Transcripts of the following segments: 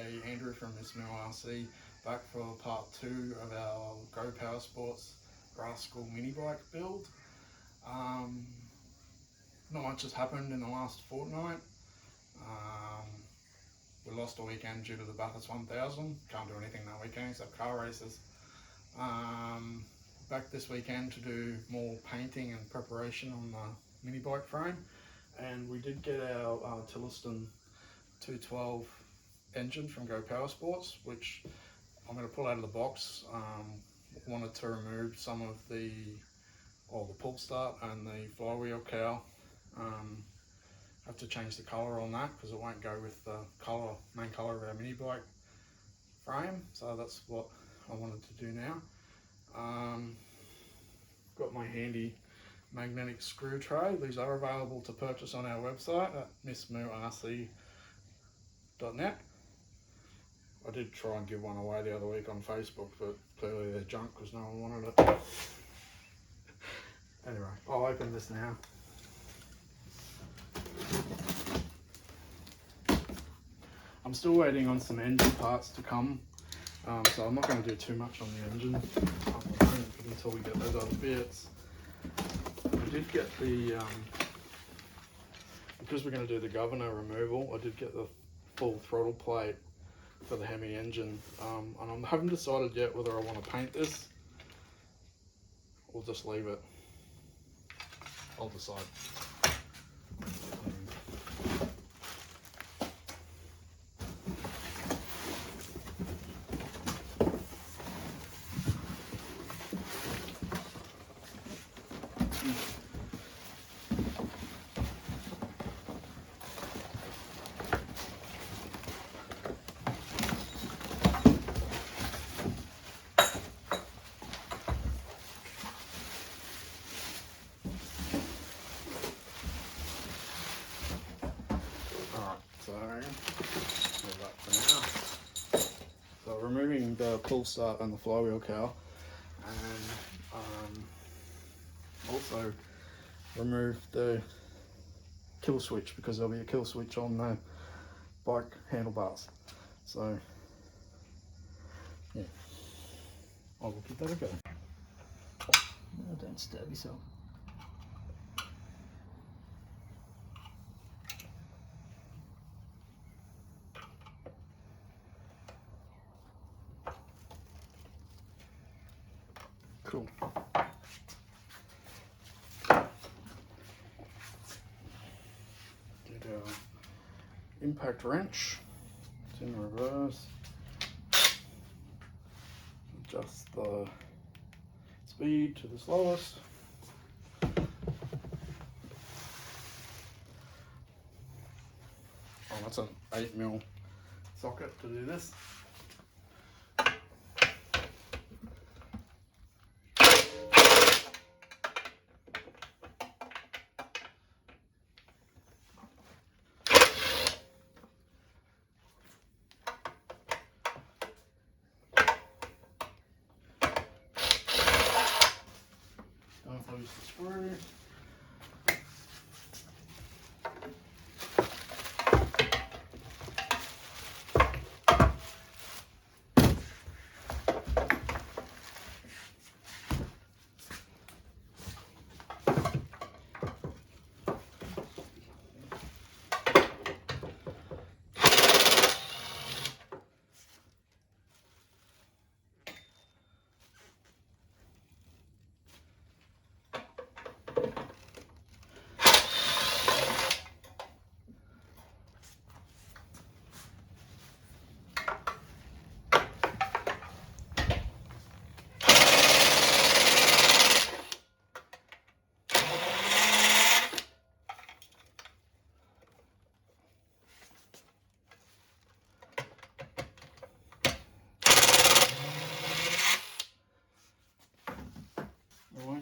Hey, Andrew from MissMooRC, back for part 2 of our Go Power Sports Rascal mini bike build. Not much has happened in the last fortnight. We lost a weekend due to the Bathurst 1000. Can't do anything that weekend except car races. Back this weekend to do more painting and preparation on the mini bike frame, and we did get our Tillotson 212 engine from Go Power Sports, which I'm going to pull out of the box. Wanted to remove some of the pull start and the flywheel cowl. Have to change the colour on that because it won't go with the main colour of our mini bike frame, so that's what I wanted to do now. Got my handy magnetic screw tray. These are available to purchase on our website at MissMooRC.net. I did try and give one away the other week on Facebook, but clearly they're junk because no one wanted it. Anyway, I'll open this now. I'm still waiting on some engine parts to come, so I'm not going to do too much on the engine until we get those other bits. I did get the, because we're going to do the governor removal, I did get the full throttle plate for the Hemi engine, and I haven't decided yet whether I want to paint this or just leave it. I'll decide. So removing the pull start and the flywheel cowl, and also remove the kill switch because there'll be a kill switch on the bike handlebars. So yeah, I will give that a go. No, don't stab yourself. Cool. Get our impact wrench. It's in reverse. Adjust the speed to the slowest. Oh, that's an 8mm socket to do this. Don't lose the screw.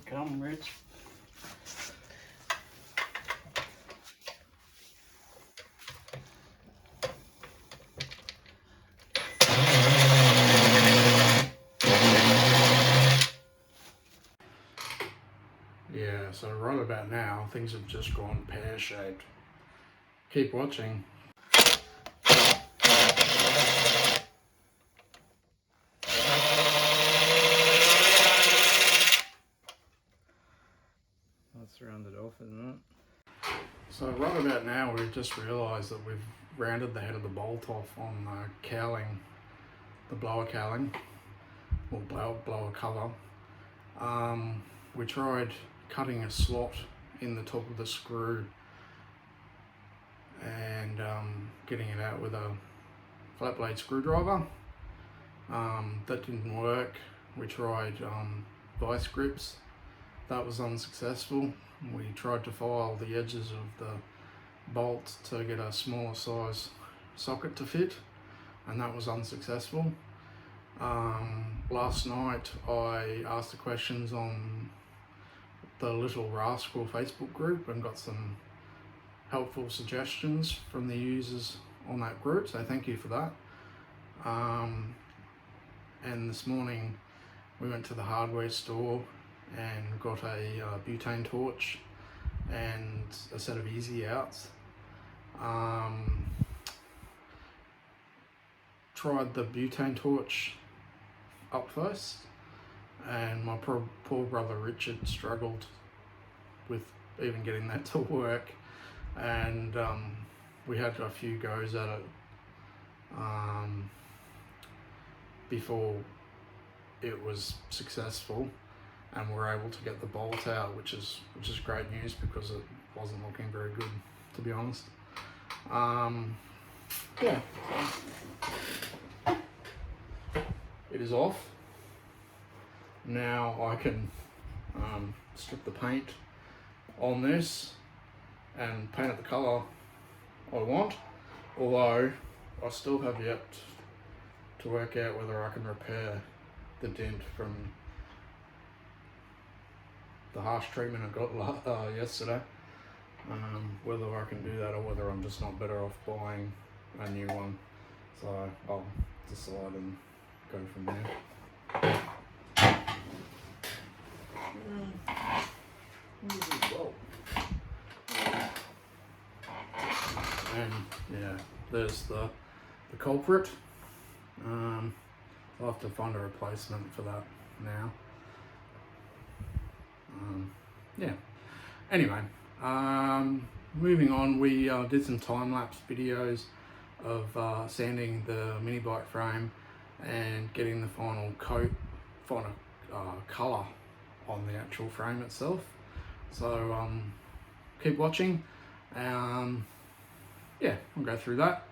Come, Rich. Yeah, so right about now, things have just gone pear-shaped. Keep watching. we just realised that we've rounded the head of the bolt off on the cowling, the blower cowling, or blower cover. We tried cutting a slot in the top of the screw and getting it out with a flat blade screwdriver. That didn't work. We tried vice grips. That was unsuccessful. We tried to file the edges of the bolt to get a smaller size socket to fit, and that was unsuccessful. Last night I asked the questions on the Little Rascal Facebook group and got some helpful suggestions from the users on that group, so thank you for that. And this morning we went to the hardware store and got a butane torch and a set of easy outs. Tried the butane torch up first, and my poor brother Richard struggled with even getting that to work, and we had a few goes at it before it was successful, and we're able to get the bolt out, which is great news because it wasn't looking very good, to be honest. Yeah, it is off. Now I can strip the paint on this and paint it the colour I want, although I still have yet to work out whether I can repair the dent from the harsh treatment I got yesterday. Whether I can do that or whether I'm just not better off buying a new one. So I'll decide and go from there. And yeah, there's the culprit. I'll have to find a replacement for that now. Yeah. Anyway, moving on, we did some time-lapse videos of sanding the mini bike frame and getting the final coat, colour on the actual frame itself. So keep watching. Yeah, we'll go through that.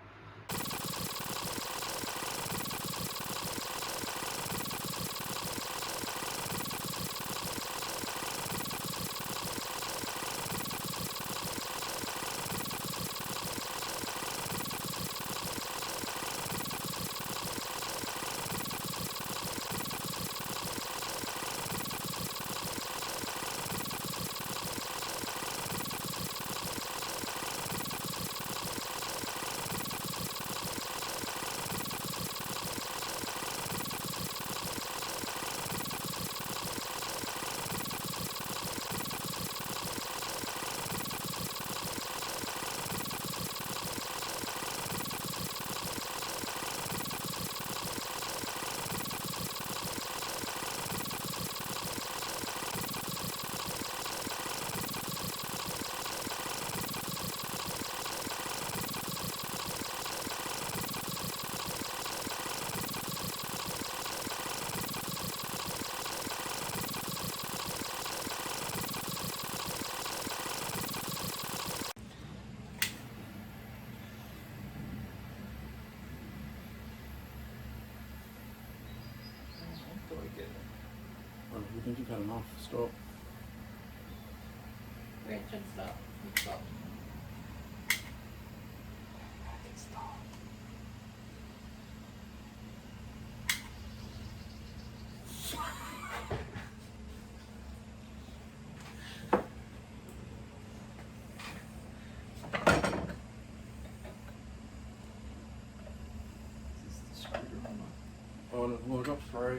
I think you've had enough. Stop. Richard, stop. Stop. Stop. Oh, well, I got three.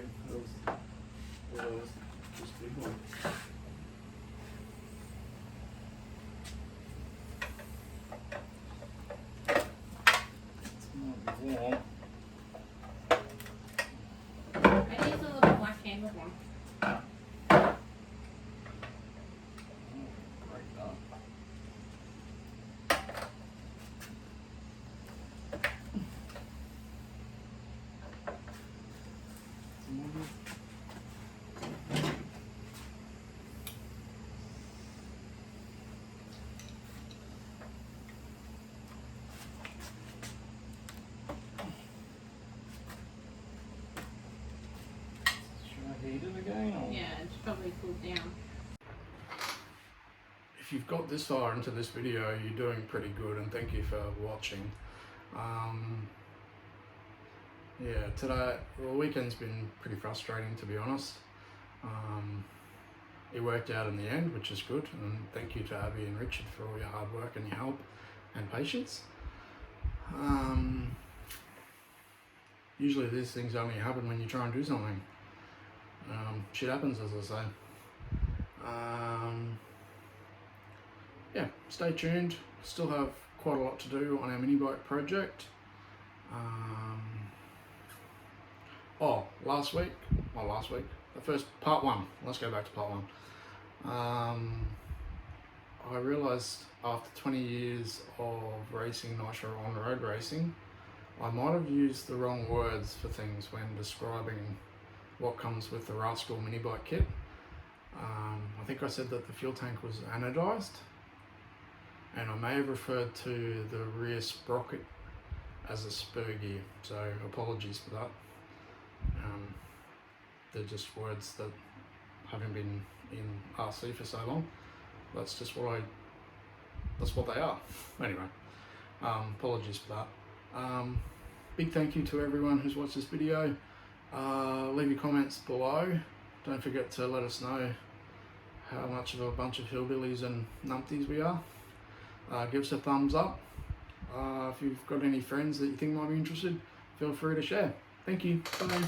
It was this big one. It's might be warm. I need a little bit more candle warm. Break that. really cooled down. If you've got this far into this video, you're doing pretty good, and thank you for watching. Yeah, today, the weekend's been pretty frustrating, to be honest. It worked out in the end, which is good, and thank you to Abby and Richard for all your hard work and your help and patience. Usually these things only happen when you try and do something. Shit happens, as I say. Yeah, stay tuned. Still have quite a lot to do on our mini bike project. The first part one. Let's go back to part one. I realised after 20 years of racing nitro on road racing, I might have used the wrong words for things when describing what comes with the Rascal mini bike kit. I think I said that the fuel tank was anodized, and I may have referred to the rear sprocket as a spur gear, so apologies for that. They're just words that haven't been in RC for so long. That's what they are. Anyway, apologies for that. Big thank you to everyone who's watched this video. Leave your comments below. Don't forget to let us know how much of a bunch of hillbillies and numpties we are. Give us a thumbs up. If you've got any friends that you think might be interested, feel free to share. Thank you. Bye.